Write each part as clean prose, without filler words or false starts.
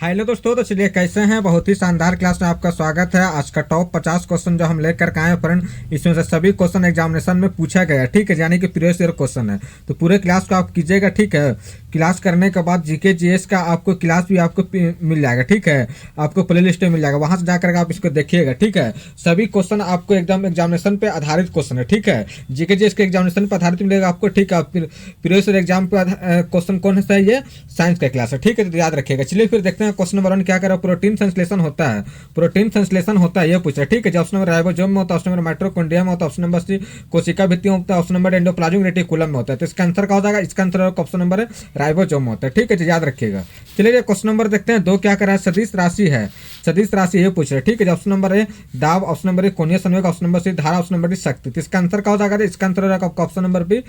Hello दोस्तों, तो चलिए कैसे हैं। बहुत ही शानदार क्लास में आपका स्वागत है। आज का टॉप 50 क्वेश्चन जो हम लेकर के आए हैं फ्रेंड, इसमें से सभी क्वेश्चन एग्जामिनेशन में पूछा गया है, ठीक है, यानी कि प्रीवियस ईयर क्वेश्चन है। तो पूरे क्लास को आप कीजिएगा, ठीक है। क्लास करने के बाद जीके जीएस का आपको क्लास भी आपको मिल जाएगा, ठीक है। आपको प्ले लिस्ट में मिल जाएगा, वहां से जाकर आप इसको देखिएगा, ठीक है। सभी क्वेश्चन आपको एकदम एग्जामिनेशन पे आधारित क्वेश्चन है, ठीक है। जीके जीएस के एग्जामिनेशन पे आधारित मिलेगा आपको, ठीक है। प्रीवियस ईयर एग्जाम पे क्वेश्चन कौन सा है, ये साइंस का क्लास है, ठीक है। तो याद रखिएगा। चलिए फिर देखते हैं क्वेश्चन नंबर 1 क्या कर रहा है। प्रोटीन संश्लेषण होता है, प्रोटीन संश्लेषण होता है, ये पूछ रहा है, ठीक है। ऑप्शन नंबर राइबोसोम में होता है, ऑप्शन नंबर माइटोकॉन्ड्रिया में होता है, ऑप्शन नंबर सी कोशिका भित्ति में होता है, ऑप्शन नंबर एंडोप्लाज्मिक रेटिकुलम में होता है। तो इसका आंसर क्या हो जाएगा, इसका आंसर ऑप्शन नंबर है राइबोसोम में होता है, ठीक है। याद रखिएगा। चलिए क्वेश्चन नंबर देखते हैं 2 क्या कर रहा है। सदिश राशि है, सदिश राशि ये पूछ रहे हैं, ठीक है। ऑप्शन नंबर ए दाब, ऑप्शन नंबर ए कोणीय संवेग, ऑप्शन नंबर सी धारा, ऑप्शन नंबर डी शक्ति। तो इसका आंसर क्या हो जाएगा, इसका आंसर होगा ऑप्शन नंबर बी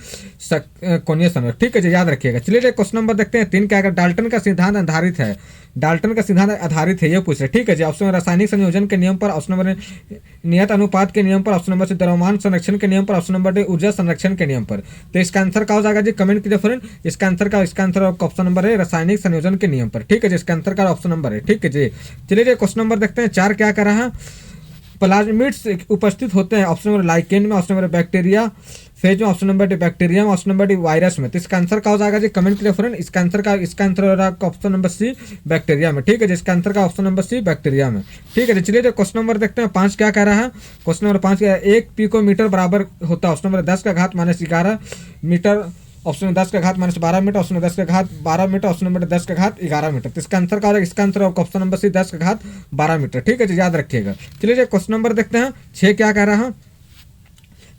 कोणीय संवेग, ठीक है। याद रखिएगा। चलिए क्वेश्चन नंबर देखते हैं 3 क्या कर। डाल्टन का सिद्धांत आधारित है, डाल्टन का सिद्धांत आधारित है, ये पूछ रहे, ठीक है। ऑप्शन नंबर रासायनिक संयोजन के नियम पर, ऑप्शन नंबर नियत अनुपात के नियम पर, ऑप्शन नंबर से द्रव्यमान संरक्षण के नियम पर, ऑप्शन नंबर डी ऊर्जा संरक्षण के नियम पर। तो इसका आंसर क्या हो जाएगा जी, कमेंट कीजिए फ्रेंड। इसका आंसर ऑप्शन नंबर है रासायनिक संयोजन के नियम पर, ठीक है। जिसका आंसर का ऑप्शन नंबर है, ठीक है जी। चलिए क्वेश्चन नंबर देखते हैं 4 क्या कर रहा है। प्लाज्मिड्स उपस्थित होते हैं, ऑप्शन नंबर लाइकेन में, ऑप्शन नंबर बैक्टीरिया फेज में, ऑप्शन नंबर डी बैक्टीरिया में, ऑप्शन नंबर डी वायरस में। तो इसका आंसर क्या हो जाएगा जी, कमेंट कीजिए फ्रेंड। इसका आंसर हो रहा है ऑप्शन नंबर सी बैक्टीरिया में, ठीक है। जिसका आंसर का ऑप्शन नंबर सी बैक्टीरिया में, ठीक है। चलिए क्वेश्चन नंबर देखते हैं 5 क्या कह रहा है। क्वेश्चन नंबर 5 क्या है। 1 पिकोमीटर बराबर होता है, ऑप्शन नंबर 10 का घात -11 मीटर, ऑप्शन नंबर 10 का घात -12 मीटर, ऑप्शन नंबर 10 का घात 12 मीटर, ऑप्शन नंबर 10 का घात 11 मीटर। तो इसका आंसर क्या होगा, इसका आंसर ऑप्शन नंबर सी 10 का घात 12 मीटर, ठीक है। याद रखिएगा। चलिए क्वेश्चन नंबर देखते हैं 6 क्या कह रहा है।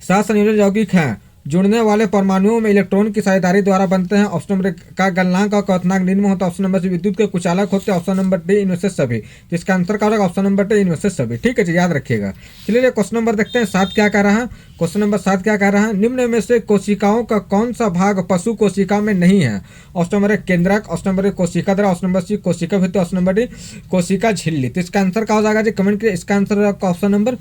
सहसंयोजन यौगिक है, जुड़ने वाले परमाणुओं में इलेक्ट्रॉन की साझेदारी द्वारा बनते हैं, ऑप्शन नंबर का गलनांक और क्वथनांक निम्न होता है, ऑप्शन नंबर से विद्युत के कुचालक होते हैं, ऑप्शन नंबर डी इनमें से सभी। जिसका आंसर क्या होगा, ऑप्शन नंबर डी इनमें से सभी, ठीक है। याद रखिएगा। चलिए क्वेश्चन नंबर देखते हैं 7 क्या कह रहा है। क्वेश्चन नंबर 7 क्या कह रहा है। निम्न में से कोशिकाओं का कौन सा भाग पशु कोशिका में नहीं है, ऑप्शन नंबर केंद्रक, ऑप्शन नंबर कोशिका द्रव, ऑप्शन नंबर सी कोशिका भित्ति, ऑप्शन नंबर डी कोशिका झिल्ली। तो इसका आंसर क्या हो जाएगा जी, कमेंट करिए। इसका आंसर ऑप्शन नंबर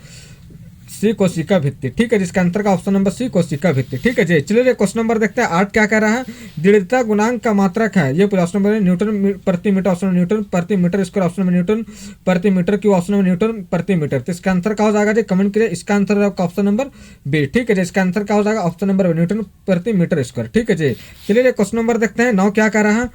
सी कोशिका भित्ति, ठीक है। जिसका आंसर का ऑप्शन नंबर सी कोशिका भित्ति, ठीक है जी। चलिए क्वेश्चन नंबर देखते हैं 8 क्या कह रहा है। दृढ़ता गुणांक का मात्रक है, ये ऑप्शन नंबर न्यूटन प्रति मीटर, ऑप्शन न्यूटन प्रति metre square, option number newton प्रति metre cube, option number newton प्रति मीटर। तो इसका आंसर क्या हो जाएगा जी, कमेंट करिए। इसका आंसर आपका ऑप्शन नंबर बी, ठीक है। इसका आंसर क्या हो जाएगा, ऑप्शन नंबर न्यूटन प्रति मीटर स्क्वायर, ठीक है जी। चलिए क्वेश्चन नंबर देखते हैं 9 क्या कह रहा है।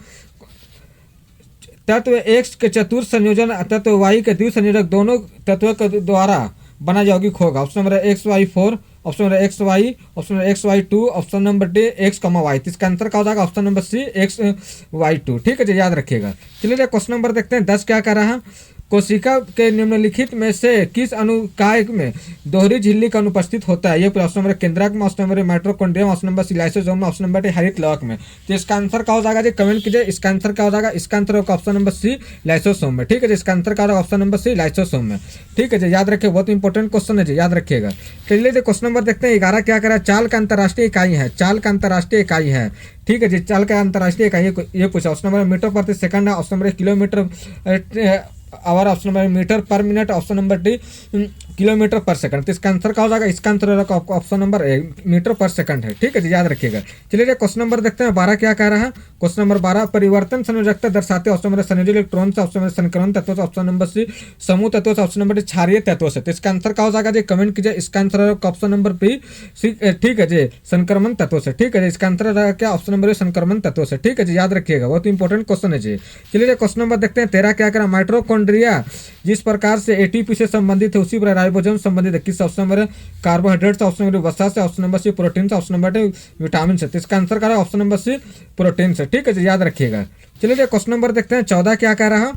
तत्व एक्स के चतुर्थ संयोजन तत्व वाई के द्विसंयोजक दोनों तत्वों के द्वारा बना यौगिक होगा, option number XY4, option number XY, option number XY2, option number D X, Y। इसका आंसर क्या हो जाएगा, ऑप्शन नंबर सी XY2, ठीक है जी। याद रखिएगा। चलिए क्वेश्चन नंबर देखते हैं 10 क्या कह रहा है। कोशिका के निम्नलिखित में से किस अनुकाय में दोहरी झिल्ली का अनुपस्थित होता है, ये ऑप्शन नंबर केंद्रक में, ऑप्शन नंबर माइटोकॉन्ड्रिया में, ऑप्शन नंबर सी लाइसोसोम में, ऑप्शन नंबर डी हरित लवक में। तो इसका आंसर क्या हो जाएगा जी, कमेंट कीजिए। इसका आंसर क्या हो जाएगा, इसका आंसर होगा ऑप्शन नंबर सी लाइसोसोम में, ठीक है जी। इसका आंसर क्या होगा, ऑप्शन नंबर सी लाइसोसोम में, ठीक है जी। याद रखिए, बहुत इंपॉर्टेंट क्वेश्चन है जी, याद रखिएगा। चलिए क्वेश्चन नंबर देखते हैं 11 क्या करा। चाल का अंतर्राष्ट्रीय इकाई है, चाल का अंतर्राष्ट्रीय इकाई है, ठीक है जी। चाल का अंतर्राष्ट्रीय इकाई ये पूछा, ऑप्शन नंबर मीटर प्रति सेकंड है, option number kilometre hour, option number metre per minute, option number D kilometre per second. तो इसका आंसर क्या हो जाएगा, इसका answer option number A metre per second है, ठीक है जी। याद रखिएगा। चलिए क्वेश्चन नंबर देखते हैं 12 क्या कह रहा है। क्वेश्चन नंबर 12 परिवर्तन संयोजकता दर्शाते, ऑप्शन नंबर संयोजक इलेक्ट्रॉन से, ऑप्शन नंबर संक्रमण तत्व से, ऑप्शन नंबर सी समूह तत्व से, ऑप्शन नंबर डी क्षारीय तत्व से। तो इसका आंसर क्या हो जाएगा जी, कमेंट कीजिए। इसका आंसर ऑप्शन नंबर बी, ठीक है जी, संक्रमण तत्व से, ठीक है जी। इसका आंसर क्या, ऑप्शन नंबर संक्रमण तत्व से, ठीक है जी। याद रखिएगा, बहुत इंपॉर्टेंट क्वेश्चन है जी। चलिए क्वेश्चन नंबर देखते हैं 13 क्या करा। माइटोकॉन्ड्रिया जिस प्रकार से एटीपी से संबंधित है उसी प्रकार राइबोसोम संबंधित है, किस, ऑप्शन नंबर कार्बोहाइड्रेट से, ऑप्शन नंबर वसा से, ऑप्शन नंबर सी प्रोटीन से, ऑप्शन नंबर विटामिन से। तो इसका आंसर क्या है, ऑप्शन नंबर सी प्रोटीन से, ठीक है जी। याद रखिएगा। चलिए क्वेश्चन नंबर देखते हैं 14 क्या कह रहा है।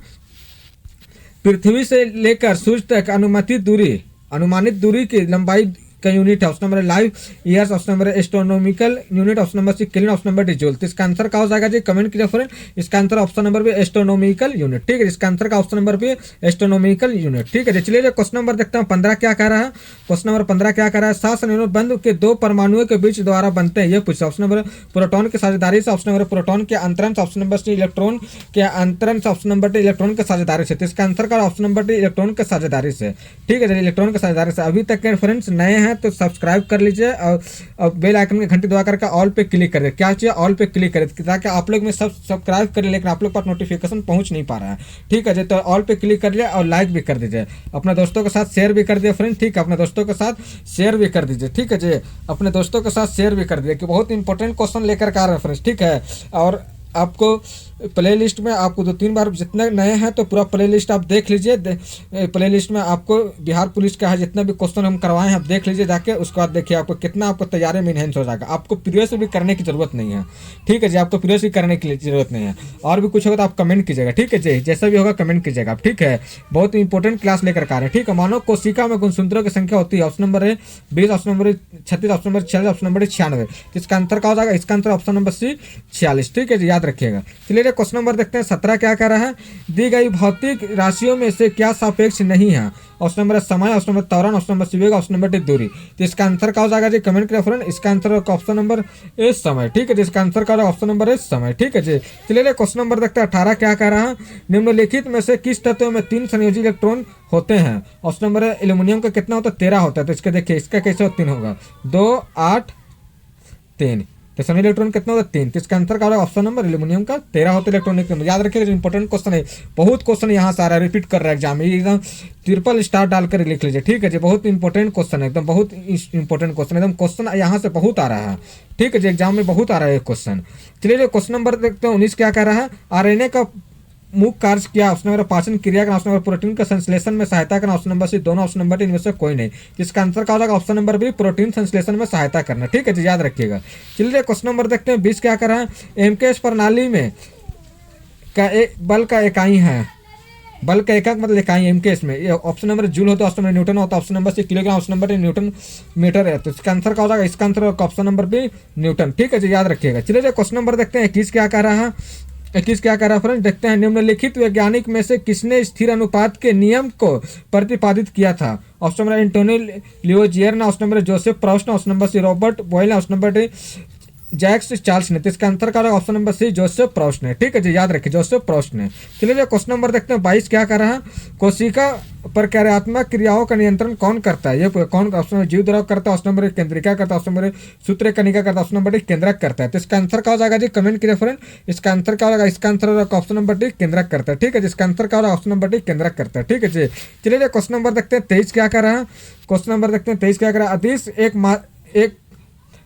पृथ्वी से लेकर सूर्य तक अनुमानित दूरी की लंबाई का यूनिट है, option number light years, option number astronomical unit, option number C kelvin, option number D joule. तो इसका आंसर क्या हो जाएगा जी, कमेंट कीजिए फ्रेंड। इसका answer option number B astronomical unit, ठीक है। इसका आंसर का option number B astronomical unit, ठीक है। चलिए क्वेश्चन नंबर देखते हैं 15 क्या कह रहा है। क्वेश्चन नंबर 15 क्या कह रहा है। सहसंयोजन बंध के 2 परमाणुओं के बीच द्वारा बनते हैं, ये पूछा, ऑप्शन नंबर प्रोटॉन की साझेदारी से, ऑप्शन नंबर प्रोटॉन के अंतरण से, ऑप्शन नंबर सी इलेक्ट्रॉन के अंतरण से, ऑप्शन नंबर डी इलेक्ट्रॉन के साझेदारी से। तो इसका आंसर का ऑप्शन नंबर डी इलेक्ट्रॉन के साझेदारी से, ठीक है। इलेक्ट्रॉन के साझेदारी से। अभी तक के फ्रेंड्स नए हैं तो सब्सक्राइब कर लीजिए और बेल आइकन की घंटी दबा करके ऑल पे क्लिक करिए। क्या चाहिए, ऑल पे क्लिक करिए ताकि आप लोग में सब्सक्राइब करें लेकिन आप लोग के पास नोटिफिकेशन पहुंच नहीं पा रहा है। ठीक है जी, तो ऑल पे क्लिक कर लिया और लाइक भी कर दीजिए, अपने दोस्तों के साथ शेयर भी कर दिए फ्रेंड। ठीक है, अपने दोस्तों के साथ शेयर भी कर दीजिए। ठीक है जी, अपने दोस्तों के साथ शेयर भी कर दीजिए कि बहुत इंपॉर्टेंट क्वेश्चन लेकर के आ रहे हैं फ्रेंड्स। ठीक है, और आपको प्लेलिस्ट में आपको 2-3 बार, जितने नए हैं तो पूरा प्लेलिस्ट आप देख लीजिए। प्लेलिस्ट में आपको बिहार पुलिस का है जितने भी क्वेश्चन हम करवाए हैं आप देख लीजिए जाके। उसके बाद देखिए आपको कितना आपको तैयारी में इनहेंस हो जाएगा। आपको प्रीवियस भी करने की जरूरत नहीं है। ठीक है जी, आपको प्रीवियस भी करने की जरूरत नहीं है। और भी कुछ होगा तो आप कमेंट कीजिएगा। ठीक है जी, जैसा भी होगा कमेंट कीजिएगा आप। ठीक है, बहुत इंपॉर्टेंट क्लास लेकर आ रहे हैं। ठीक है, मानो कोशिका में गुणसूत्रों की संख्या होती है। ऑप्शन नंबर है 20, option number 36, option number 46, option number 96। इसका आंसर क्या हो जाएगा? इसका आंसर ऑप्शन नंबर सी 46। ठीक है जी, याद रखिएगा। चलिए क्वेश्चन नंबर देखते हैं 17 क्या कह रहा है। दी गई भौतिक राशियों में से क्या सापेक्ष नहीं है? ऑप्शन नंबर समय, ऑप्शन नंबर त्वरण, ऑप्शन नंबर संवेग, ऑप्शन नंबर डी दूरी। तो इसका आंसर क्या हो जाएगा जी? कमेंट करें फ्रेंड। इसका आंसर ऑप्शन नंबर ए समय। ठीक है जी, इसका आंसर क्या होगा? ऑप्शन नंबर ए समय। ठीक है जी, चलिए क्वेश्चन नंबर देखते हैं 18 क्या कह रहा है। निम्नलिखित में से किस तत्व में 3 संयोजी इलेक्ट्रॉन होते हैं? ऑप्शन नंबर एल्यूमिनियम का कितना होता है? 13 होता है। तो इसका देखिए इसका कैसे 3 होगा? 2, 8, 3। तो सनी इलेक्ट्रॉन कितना होता है? 3। तो इसका आंसर क्या होगा? ऑप्शन नंबर एल्यूमिनियम का 13 होता है इलेक्ट्रॉनिक नंबर। याद रखिएगा, इंपॉर्टेंट क्वेश्चन है। बहुत क्वेश्चन यहाँ से आ रहा है, रिपीट कर रहा है एग्जाम में, एकदम ट्रिपल स्टार डालकर लिख लीजिए। ठीक है जी, बहुत इंपॉर्टेंट क्वेश्चन है, एकदम बहुत इंपॉर्टेंट क्वेश्चन, एकदम क्वेश्चन यहाँ से बहुत आ रहा है। ठीक है जी, एग्जाम में बहुत आ रहा है क्वेश्चन। चलिए जो क्वेश्चन नंबर देखते हैं 19 क्या कह रहा है। आरएनए का मुख्य कार्य क्या? ऑप्शन नंबर पाचन क्रिया का, ऑप्शन नंबर प्रोटीन का संश्लेषण में सहायता करना, ऑप्शन नंबर सी दोनों, ऑप्शन नंबर डी इनमें से कोई नहीं। इसका आंसर क्या होगा? ऑप्शन नंबर बी प्रोटीन संश्लेषण में सहायता करना। ठीक है जी, याद रखिएगा। चलिए क्वेश्चन नंबर देखते हैं 20 क्या कर रहा है। एमकेएस प्रणाली में बल का इकाई है, बल का एकक मतलब इकाई एमकेएस में। ये ऑप्शन नंबर जूल होता है, ऑप्शन नंबर न्यूटन होता है, option number C kilogram, option number D newton metre है। तो इसका आंसर क्या हो जाएगा? इसका answer option number B newton. ठीक है जी, याद रखिएगा। चलिए क्वेश्चन नंबर देखते हैं 21 क्या कर रहा है। 21 क्या कर रहा है फ्रेंड? देखते हैं निम्नलिखित वैज्ञानिक में से किसने स्थिर अनुपात के नियम को प्रतिपादित किया था? Option number Antoine Lavoisier, option number Joseph Proust, option number C Robert Boyle, option number D Jacques Charles ने। तो इसका आंसर क्या होगा? Option number C Joseph Proust ने। ठीक है जी, याद रखिए जोसेफ प्रॉस्ट ने। चलिए क्वेश्चन नंबर देखते हैं 22 क्या कर रहा है। कोशिका प्रक्रियात्मक क्रियाओं का नियंत्रण कौन करता है? ये कौन? ऑप्शन नंबर जीव द्रव करता है, ऑप्शन नंबर केंद्रिका करता है, ऑप्शन नंबर सूत्र कनिका करता है, ऑप्शन नंबर डी केंद्रक करता है। तो इसका आंसर क्या हो जाएगा जी? कमेंट करिए फ्रेंड। इसका आंसर क्या होगा? इसका आंसर होगा ऑप्शन नंबर डी केंद्रक करता है। ठीक है जी, इसका आंसर क्या होगा? ऑप्शन नंबर डी केंद्रक करता है। ठीक है जी, चलिए क्वेश्चन नंबर देखते हैं 23 क्या कर रहा है। क्वेश्चन नंबर देखते हैं 23 क्या कर रहा है।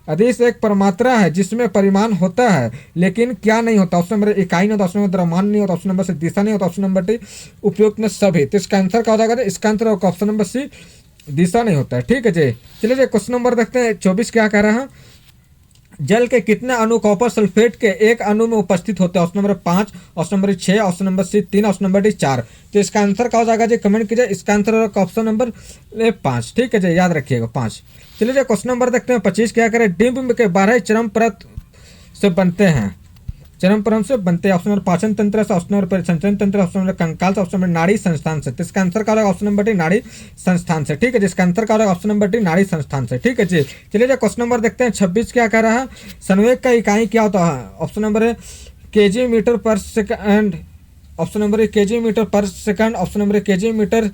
अदिश एक परमात्रा है जिसमें परिमाण होता है लेकिन क्या नहीं होता? ऑप्शन नंबर इकाई नहीं होता, ऑप्शन नंबर द्रव्यमान नहीं होता, ऑप्शन नंबर से दिशा नहीं होता, ऑप्शन नंबर डी उपयुक्त में सभी। तो इसका आंसर क्या हो जाएगा? इसका आंसर होगा ऑप्शन नंबर सी दिशा नहीं होता है। ठीक है जी, चलिए क्वेश्चन नंबर देखते हैं 24 क्या कह रहा है। जल के कितने अणु कॉपर सल्फेट के एक अणु में उपस्थित होते हैं? Option number 5, option number 6, option number C 3, option number D 4। तो इसका आंसर क्या हो जाएगा जी? कमेंट कीजिए। इसका आंसर होगा ऑप्शन नंबर 5। ठीक है जी, याद रखिएगा 5। चलिए क्वेश्चन नंबर देखते हैं 25 क्या करें। डिंब के 12 चरम परत से बनते हैं, चरम परम से बनते हैं। ऑप्शन नंबर पाचन तंत्र से, ऑप्शन नंबर परिसंचरण तंत्र, ऑप्शन नंबर कंकाल से, ऑप्शन नंबर नाड़ी संस्थान से। तो इसका आंसर क्या होगा? ऑप्शन नंबर डी नाड़ी संस्थान से। ठीक है, जिसका आंसर क्या होगा? ऑप्शन नंबर डी नाड़ी संस्थान से। ठीक है जी, चलिए क्वेश्चन नंबर देखते हैं 26 क्या कह रहा है। संवेग का इकाई क्या होता है? ऑप्शन नंबर है KG metre per second, option number KG metre per second, option number KG metre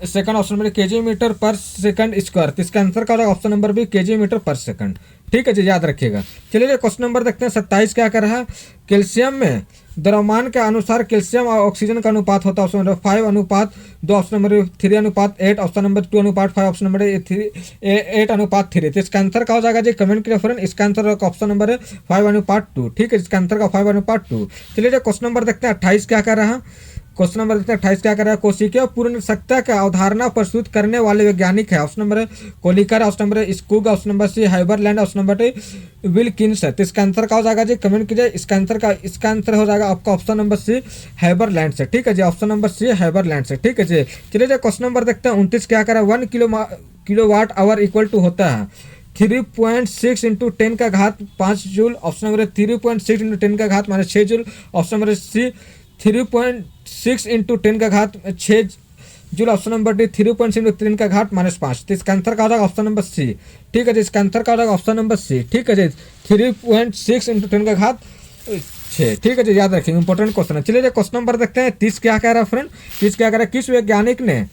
second, option number KG metre per second square. तो इसका आंसर क्या होगा? Option number B KG metre per second. ठीक है जी, याद रखिएगा। चलिए क्वेश्चन नंबर देखते हैं 27 क्या कर रहा है। कैल्शियम में द्रव्यमान के अनुसार कैल्शियम और ऑक्सीजन का अनुपात होता है। Option number 5:2, option number 3:8, option number 2:5, option number 8:3। तो इसका आंसर क्या हो जाएगा जी? कमेंट करिए फ्रेंड। इसका आंसर होगा ऑप्शन नंबर है 5:2। ठीक है, इसका आंसर का 5:2। चलिए क्वेश्चन नंबर देखते हैं 28 क्या कर रहा है। क्वेश्चन नंबर 28 क्या कर रहा है। कोशिकीय पूर्ण सत्ता का अवधारणा प्रस्तुत करने वाले वैज्ञानिक है। Option number Kolliker, option number Skoog, option number C Haberlandt, option number Wilkins है। तो इसका आंसर क्या हो जाएगा जी? कमेंट कीजिए। इसका आंसर हो जाएगा आपका ऑप्शन नंबर सी हाइबरलैंड से। ठीक है जी, ऑप्शन नंबर सी हाइबरलैंड से। ठीक है जी, चलिए क्वेश्चन नंबर देखते हैं 29 क्या कर रहा है। 1 किलोवाट आवर इक्वल टू होता है 3.6 इंटू 10 का घात 5 जूल, ऑप्शन नंबर 3.6 इंटू 10 का घात -6 joule, option number C 3.6 into 10 का घात 6 joule, option number D 3.6 into 10 का घात -5। तो इसका आंसर क्या होगा? Option number C. ठीक है जी, इसका आंसर क्या होगा? Option number C. ठीक है जी, 3.6 इंटू 10 का घात 6। ठीक है जी, याद रखिए, इंपॉर्टेंट क्वेश्चन है। चलिए क्वेश्चन नंबर देखते हैं 30 क्या कह रहा है फ्रेंड। 30 क्या कह रहा है। किस वैज्ञानिक ने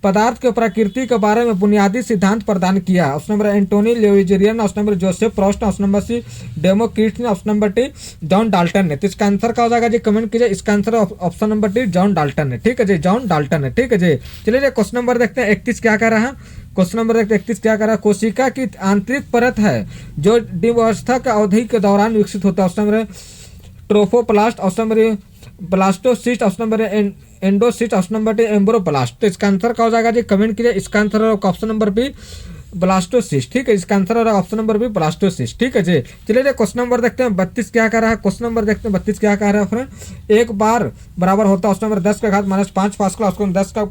पदार्थ के प्रकृति के बारे में बुनियादी सिद्धांत प्रदान किया। Option number Antoine Lavoisier, option number Joseph Proust, option number C Democritus ने, option number D John Dalton ने। तो इसका आंसर क्या हो जाएगा जी, कमेंट कीजिए। इसका answer option number D John Dalton है, ठीक है जी, जॉन डाल्टन है, ठीक है जी। चलिए क्वेश्चन नंबर देखते हैं 31 क्या कर रहा है। क्वेश्चन नंबर 31 क्या कर रहा है, कोशिका की आंतरिक परत है जो डिम्बावस्था की अवधि के दौरान विकसित होता है। Option number trophoblast, option number blastocyst, option number endocyst, option number embryoblast. तो इसका आंसर क्या हो जाएगा जी, कमेंट कीजिए। इसका answer option number B blastocyst, ठीक है। इसका आंसर होगा ऑप्शन नंबर बी ब्लास्टोसिस्ट, ठीक है जी। चलिए क्वेश्चन नंबर देखते हैं 32 क्या कर रहा है। क्वेश्चन नंबर देखते हैं 32 क्या कर रहा है फ्रेंड। एक बार बराबर होता है ऑप्शन नंबर 10 का घात -5 पास्कल, ऑप्शन 10 का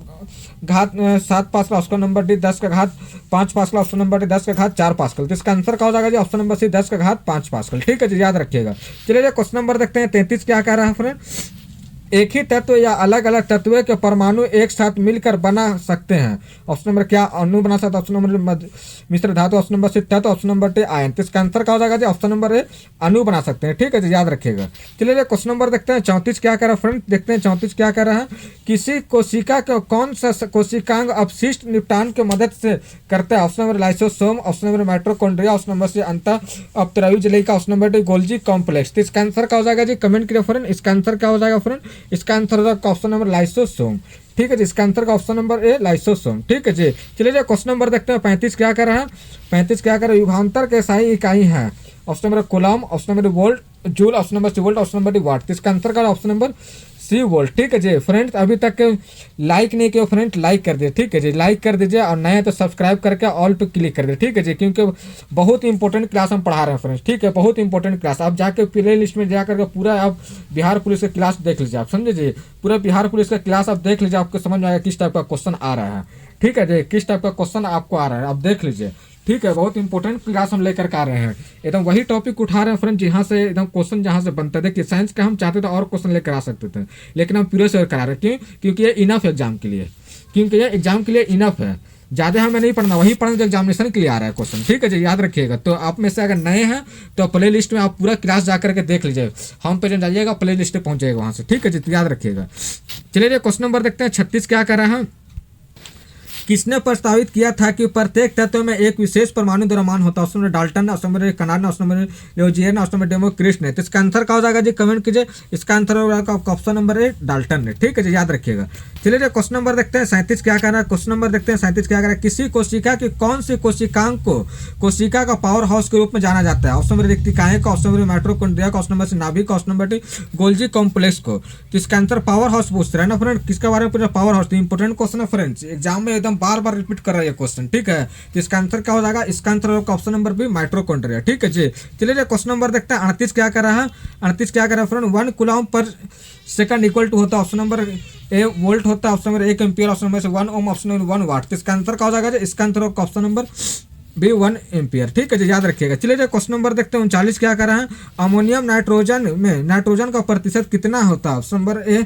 घात 7 पास्कल, ऑप्शन नंबर डी 10 का घात 5 पास्कल, ऑप्शन नंबर डी 10 का घात 4 पास्कल। तो इसका आंसर क्या हो जाएगा जी, ऑप्शन नंबर सी 10 का घात 5 पास्कल, ठीक है जी, याद रखिएगा। चलिए क्वेश्चन नंबर देखते हैं 33 क्या कह रहा है फ्रेंड। एक ही तत्व या अलग अलग तत्वों के परमाणु एक साथ मिलकर बना सकते हैं। ऑप्शन नंबर क्या अणु बना सकता है, ऑप्शन नंबर मिश्र धातु, ऑप्शन नंबर सी तत्व, ऑप्शन नंबर डी आयन। तो इसका आंसर क्या हो जाएगा जी, ऑप्शन नंबर ए अणु बना सकते हैं, ठीक है जी, याद रखिएगा। चलिए क्वेश्चन नंबर देखते हैं 34 क्या कर रहा है फ्रेंड। देखते हैं 34 क्या कर रहा है। किसी कोशिका के कौन सा कोशिकांग अपशिष्ट निपटान की मदद से करता है। Option number lysosome, option number mitochondria, option number C अंतः अपत्रयी जलिका, option number D Golgi complex. तो इसका आंसर क्या हो जाएगा जी, कमेंट करिए फ्रेंड। इसका आंसर क्या हो जाएगा फ्रेंड, इसका आंसर ऑप्शन नंबर लाइसोसोम, ठीक है जी। इसका आंसर का ऑप्शन नंबर ए लाइसोसोम, ठीक है जी। चलिए क्वेश्चन नंबर देखते हैं 35 क्या कर रहा है। 35 क्या कर रहा है, युगांतर के सही इकाई है। Option number coulomb, option number volt joule, option number C volt, option number D watt. तो इसका आंसर का ऑप्शन नंबर सी वोल्ट, ठीक है जी। फ्रेंड्स अभी तक लाइक नहीं किया फ्रेंड, लाइक कर दीजिए, ठीक है जी, लाइक कर दीजिए। और नए तो सब्सक्राइब करके ऑल पे क्लिक कर दीजिए, ठीक है जी, क्योंकि बहुत इंपॉर्टेंट क्लास हम पढ़ा रहे हैं फ्रेंड्स, ठीक है, बहुत इंपॉर्टेंट क्लास। आप जाके प्ले लिस्ट में जाकर के पूरा आप बिहार पुलिस का क्लास देख लीजिए, आप समझे जी, पूरा बिहार पुलिस का क्लास आप देख लीजिए, आपको समझ में आएगा किस टाइप का क्वेश्चन आ रहा है, ठीक है जी, किस टाइप का क्वेश्चन आपको आ रहा है, आप देख लीजिए, ठीक है। बहुत इंपॉर्टेंट क्लास हम लेकर के आ रहे हैं, एकदम वही टॉपिक उठा रहे हैं फ्रेंड, जहाँ से एकदम क्वेश्चन जहाँ से बनता है। देखिए साइंस का हम चाहते थे और क्वेश्चन लेकर आ सकते थे, लेकिन हम पूरे से करा रहे हैं। क्यों, क्योंकि ये इनफ है एग्जाम के लिए, क्योंकि ये एग्जाम के लिए इनफ है, ज़्यादा हमें नहीं पढ़ना, वही पढ़ना जो एग्जामिनेशन के लिए आ रहा है क्वेश्चन, ठीक है जी, याद रखिएगा। तो आप में से अगर नए हैं तो प्ले लिस्ट में आप पूरा क्लास जा करके देख लीजिए, हम पे जाइएगा प्ले लिस्ट पे पहुँच जाएगा वहाँ से, ठीक है जी, तो याद रखिएगा। चलिए क्वेश्चन नंबर देखते हैं 36 क्या कर रहा है। किसने प्रस्तावित किया था कि प्रत्येक तत्व में एक विशेष परमाणु द्रव्यमान होता है। Option number Dalton, option number Kanad, option number Lavoisier, option number Democritus ने। तो इसका आंसर क्या हो जाएगा जी, कमेंट कीजिए। इसका आंसर होगा आपका ऑप्शन नंबर ए डाल्टन ने, ठीक है जी, याद रखिएगा। चलिए क्वेश्चन नंबर देखते हैं 37 क्या कर रहा है। क्वेश्चन नंबर देखते हैं 37 क्या कर रहा है। किसी कोशिका की कौन सी कोशिकांग को कोशिका का पावर हाउस के रूप में जाना जाता है। ऑप्शन नंबर रेक्टिकाएं का, ऑप्शन नंबर माइटोकॉन्ड्रिया का, ऑप्शन नंबर से नाभिक का, option number D Golgi complex को। तो इसका आंसर पावर हाउस पूछ रहा है ना फ्रेंड, किसका बारे में पूछा, पावर हाउस। इंपॉर्टेंट क्वेश्चन है फ्रेंड्स, एग्जाम में एकदम बार बार रिपीट कर रहा है ये क्वेश्चन, ठीक है। तो इसका आंसर क्या हो जाएगा, इसका आंसर होगा ऑप्शन नंबर बी माइटोकॉन्ड्रिया, ठीक है जी। चलिए क्वेश्चन नंबर देखते हैं 38 क्या कर रहा है। 38 क्या कर रहा है फ्रेंड। 1 कूलम्ब पर सेकंड इक्वल टू होता है, ऑप्शन नंबर ए वोल्ट होता है, option number 1 ampere, option number से 1 ओम, ऑप्शन नंबर 1 वाट। तो इसका आंसर क्या हो जाएगा, इसका आंसर होगा ऑप्शन नंबर बी 1 एम्पियर, ठीक है जी, याद रखिएगा। चलिए क्वेश्चन नंबर देखते हैं 39 क्या कर रहा है। अमोनियम नाइट्रोजन में नाइट्रोजन का प्रतिशत कितना होता है। ऑप्शन नंबर ए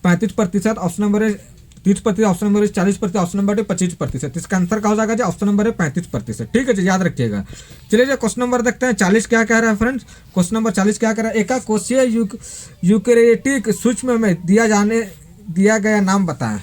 35%, ऑप्शन नंबर ए 30%, ऑप्शन नंबर 40%, ऑप्शन नंबर 25%। इसका आंसर क्या हो जाएगा जी, ऑप्शन नंबर 35%, ठीक है जी, याद रखिएगा। चलिए क्वेश्चन नंबर देखते हैं 40 क्या कह रहा है फ्रेंड्स। क्वेश्चन नंबर 40 क्या कह रहा है। एकाकोशीय यूकेरियोटिक सूक्ष्म में दिया गया नाम बताएं।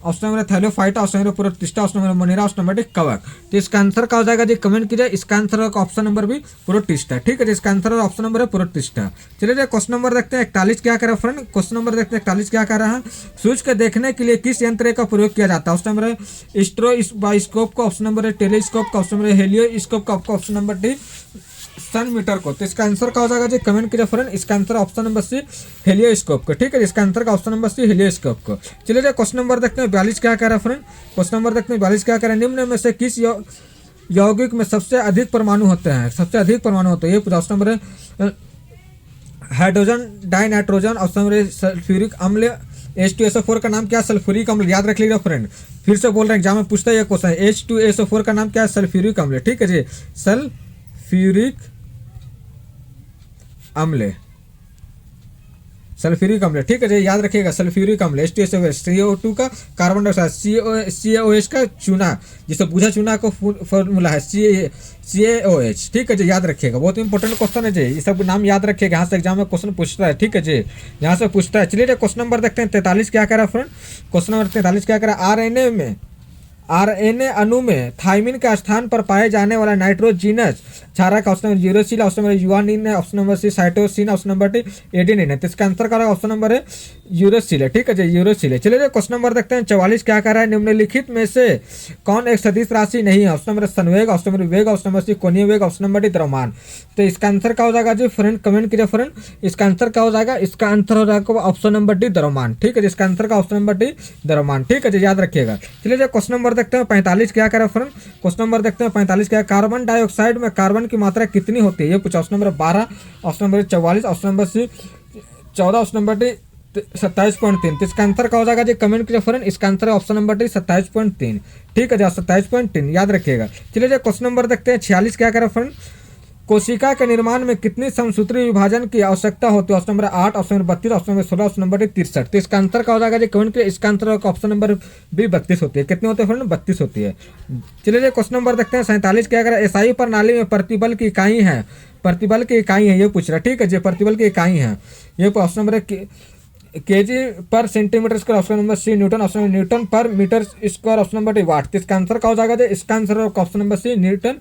Option number Thallophyta, option number protista, option number Monera, option number कवक। तो इसका आंसर क्या हो जाएगा जी, कमेंट कीजिए। इसका आंसर होगा ऑप्शन नंबर भी प्रोटिस्टा, ठीक है जी, इसका आंसर ऑप्शन नंबर है प्रोटिस्टा। चलिए क्वेश्चन नंबर देखते हैं 41 क्या कर रहा है फ्रेंड। क्वेश्चन नंबर देखते हैं 41 क्या कर रहा है। सूर्य को देखने के लिए किस यंत्र का प्रयोग किया जाता है। ऑप्शन नंबर है स्ट्रोबाइस्कोप का, ऑप्शन नंबर है टेलीस्कोप का, ऑप्शन नंबर है हेलियोस्कोप का, ऑप्शन नंबर डी सन मीटर को। तो इसका आंसर क्या हो जाएगा जी, कमेंट कीजिए फ्रेंड। इसका आंसर ऑप्शन नंबर सी हेलियोस्कोप को, ठीक है, इसका आंसर का ऑप्शन नंबर सी हेलियोस्कोप को। चलिए क्वेश्चन नंबर देखते हैं 42 क्या कह रहा है फ्रेंड। क्वेश्चन नंबर देखते हैं 42 क्या कह रहा है। निम्न में से किस यौगिक में सबसे अधिक परमाणु होते हैं। सबसे अधिक परमाणु होते हैं ये ऑप्शन नंबर है hydrogen dinitrogen, option number sulphuric अम्ल। H2SO4 का नाम क्या है, सल्फ्यूरिक अम्ल, याद रख लीजिएगा फ्रेंड। फिर से बोल रहे हैं, एग्जाम में पूछता है ये क्वेश्चन। H2SO4 का नाम क्या है, सल्फ्यूरिक अम्ल, ठीक है जी, सल्फ्यूरिक अम्ल। सल्फ्यूरिक अम्ल, ठीक है जी, याद रखिएगा सल्फ्यूरिक अम्ल H2SO4, CO2 का कार्बन डाइऑक्साइड, CaOH का चूना, जिसे बुझा चूना को फॉर्मूला है CaOH, ठीक है जी, याद रखिएगा, बहुत इंपॉर्टेंट क्वेश्चन है जी, ये सब नाम याद रखिएगा, यहाँ से एग्जाम में क्वेश्चन पूछता है, ठीक है जी, यहाँ से पूछता है। चलिए क्वेश्चन नंबर देखते हैं 43 क्या कह रहा है फ्रेंड, क्वेश्चन नंबर 43 क्या कह रहा है, आरएनए अणु में थाइमिन के स्थान पर पाए जाने वाला नाइट्रोजीनस क्षारक का option number uracil, option number guanine है, option number C cytosine, option number D adenine है। तो इसका आंसर का ऑप्शन नंबर है यूरोसिल है, ठीक है जी, यूरोसिल है। चलिए क्वेश्चन नंबर देखते हैं 44 क्या कह रहा है, निम्नलिखित में से कौन एक सदिश राशि नहीं है, ऑप्शन नंबर संवेग, ऑप्शन नंबर वेग, ऑप्शन नंबर सी कोणीय वेग, ऑप्शन नंबर डी द्रव्यमान। तो इसका आंसर क्या हो जाएगा जी फ्रेंड, कमेंट कीजिए फ्रेंड, इसका आंसर क्या हो जाएगा, इसका आंसर हो जाएगा ऑप्शन नंबर डी द्रव्यमान, ठीक है जी, इसका आंसर का ऑप्शन नंबर डी द्रव्यमान, ठीक है जी, याद रखिएगा। चलिए क्वेश्चन नंबर देखते हैं 45 क्या करें फ्रेंड, क्वेश्चन नंबर देखते हैं 45 क्या, कार्बन डाइऑक्साइड में कार्बन की मात्रा कितनी होती है, ये पूछा, option number 12, option number 44, option number C 14, option number D 27.3। तो इसका आंसर क्या हो जाएगा जी, कमेंट कीजिए फ्रेंड, इसका आंसर ऑप्शन नंबर डी 27.3, ठीक है जी, 27.3 याद रखिएगा। चलिए क्वेश्चन नंबर देखते हैं 46 क्या करें फ्रेंड, कोशिका के निर्माण में कितनी समसूत्री विभाजन की आवश्यकता होती है, option number 8, option number 32, option number 16, option number 63। तो इसका आंसर क्या हो जाएगा जी, कमेंट के इसका आंसर ऑप्शन नंबर बी 32 होती है, कितनी होती है फ्रेंड, 32 होती है। चलिए क्वेश्चन नंबर देखते हैं 47 क्या करें, एसआई प्रणाली में प्रतिबल की इकाई है, प्रतिबल की इकाई है, ये पूछ रहा है, ठीक है जी, प्रतिबल की इकाई है, ये option number KG per centimetre square, option number C newton, option number newton per metre square, option number D watt. तो इसका आंसर क्या हो जाएगा जी, इसका answer option number C newton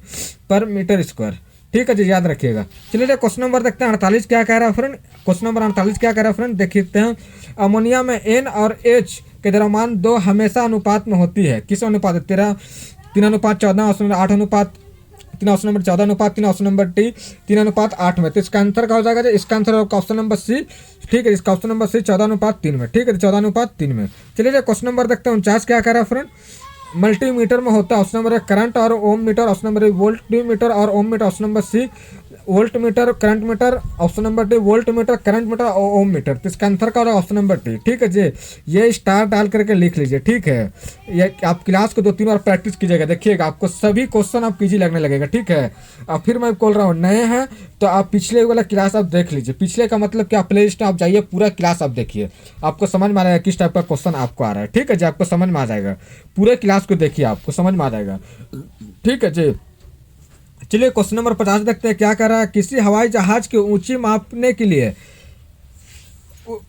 per metre square, ठीक है जी, याद रखिएगा। चलिए क्वेश्चन नंबर देखते हैं 48 क्या कह रहा है फ्रेंड, क्वेश्चन नंबर 48 क्या कह रहा है फ्रेंड, देखते हैं, अमोनिया में N और H के द्रव्यमान 2 हमेशा अनुपात में होती है, किस अनुपात, 3:14, option number 8:3, option number 14:3, option number D 3:8 में। तो इसका आंसर क्या हो जाएगा जी, इसका आंसर ऑप्शन नंबर सी, ठीक है, इसका ऑप्शन नंबर सी 14:3 में, ठीक है, 14:3 में। चलिए क्वेश्चन नंबर देखते हैं 49 क्या कह रहा है फ्रेंड, मल्टीमीटर में होता है, ऑप्शन नंबर करंट और ohm meter, option number voltmeter और ohm meter, option number C volt meter current meter, option number D volt meter current meter और ओम मीटर। तो इसका आंसर का होगा ऑप्शन नंबर डी, ठीक है जी, ये स्टार डाल करके लिख लीजिए, ठीक है, ये आप क्लास को 2-3 बार प्रैक्टिस कीजिएगा, देखिएगा आपको सभी क्वेश्चन आप इजी लगने लगेगा, ठीक है। अब फिर मैं बोल रहा हूँ, नए हैं तो आप पिछले वाला क्लास आप देख लीजिए, पिछले का मतलब क्या, प्ले लिस्ट में आप जाइए, पूरा क्लास आप देखिए, आपको समझ में आ जाएगा किस टाइप का क्वेश्चन आपको आ रहा है, ठीक है जी, आपको समझ में आ जाएगा, पूरे क्लास को देखिए, आपको समझ में आ जाएगा, ठीक है जी। चलिए क्वेश्चन नंबर 50 देखते हैं क्या कर रहा है, किसी हवाई जहाज की ऊंची मापने के लिए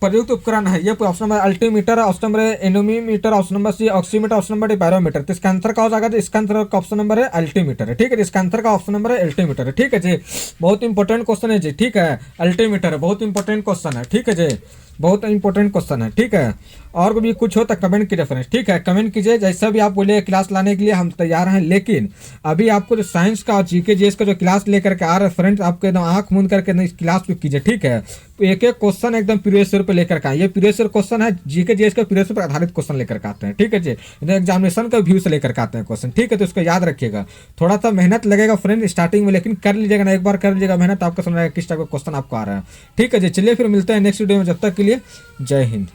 प्रयुक्त उपकरण है, ये option number altimeter, option number anemometer, option number C oximeter, option number D barometer. तो इसका आंसर क्या हो जाएगा, इसका आंसर का ऑप्शन नंबर है अल्टीमीटर है, ठीक है, इसका आंसर का ऑप्शन नंबर है अल्टीमीटर है, ठीक है जी, बहुत इंपॉर्टेंट क्वेश्चन है जी, ठीक है, अल्टीमीटर है, बहुत इंपॉर्टेंट क्वेश्चन है, ठीक है जी, बहुत इंपॉर्टेंट क्वेश्चन है, ठीक है। और भी कुछ हो तो कमेंट कीजिए फ्रेंड्स, ठीक है, कमेंट कीजिए, जैसा भी आप बोलिए क्लास लाने के लिए हम तैयार हैं, लेकिन अभी आपको जो साइंस का और जीके जीएस का जो क्लास लेकर के आ रहे हैं फ्रेंड्स, आपको एकदम आंख मूंद करके इस क्लास को कीजिए, ठीक है, एक एक क्वेश्चन एकदम प्रीवियस ईयर पे लेकर के आए, ये प्रीवियस ईयर क्वेश्चन है, जीके जीएस का प्रीवियस ईयर पर आधारित क्वेश्चन लेकर के आते हैं, ठीक है जी, एग्जामिनेशन का व्यू से लेकर के आते हैं क्वेश्चन, ठीक है, तो इसको याद रखिएगा, थोड़ा सा मेहनत लगेगा फ्रेंड स्टार्टिंग में, लेकिन कर लीजिएगा ना, एक बार कर लीजिएगा मेहनत, आपको समझ आएगा किस टाइप का क्वेश्चन आपको आ रहा है, ठीक है जी। चलिए फिर मिलते हैं नेक्स्ट वीडियो में, जब तक के लिए जय हिंद।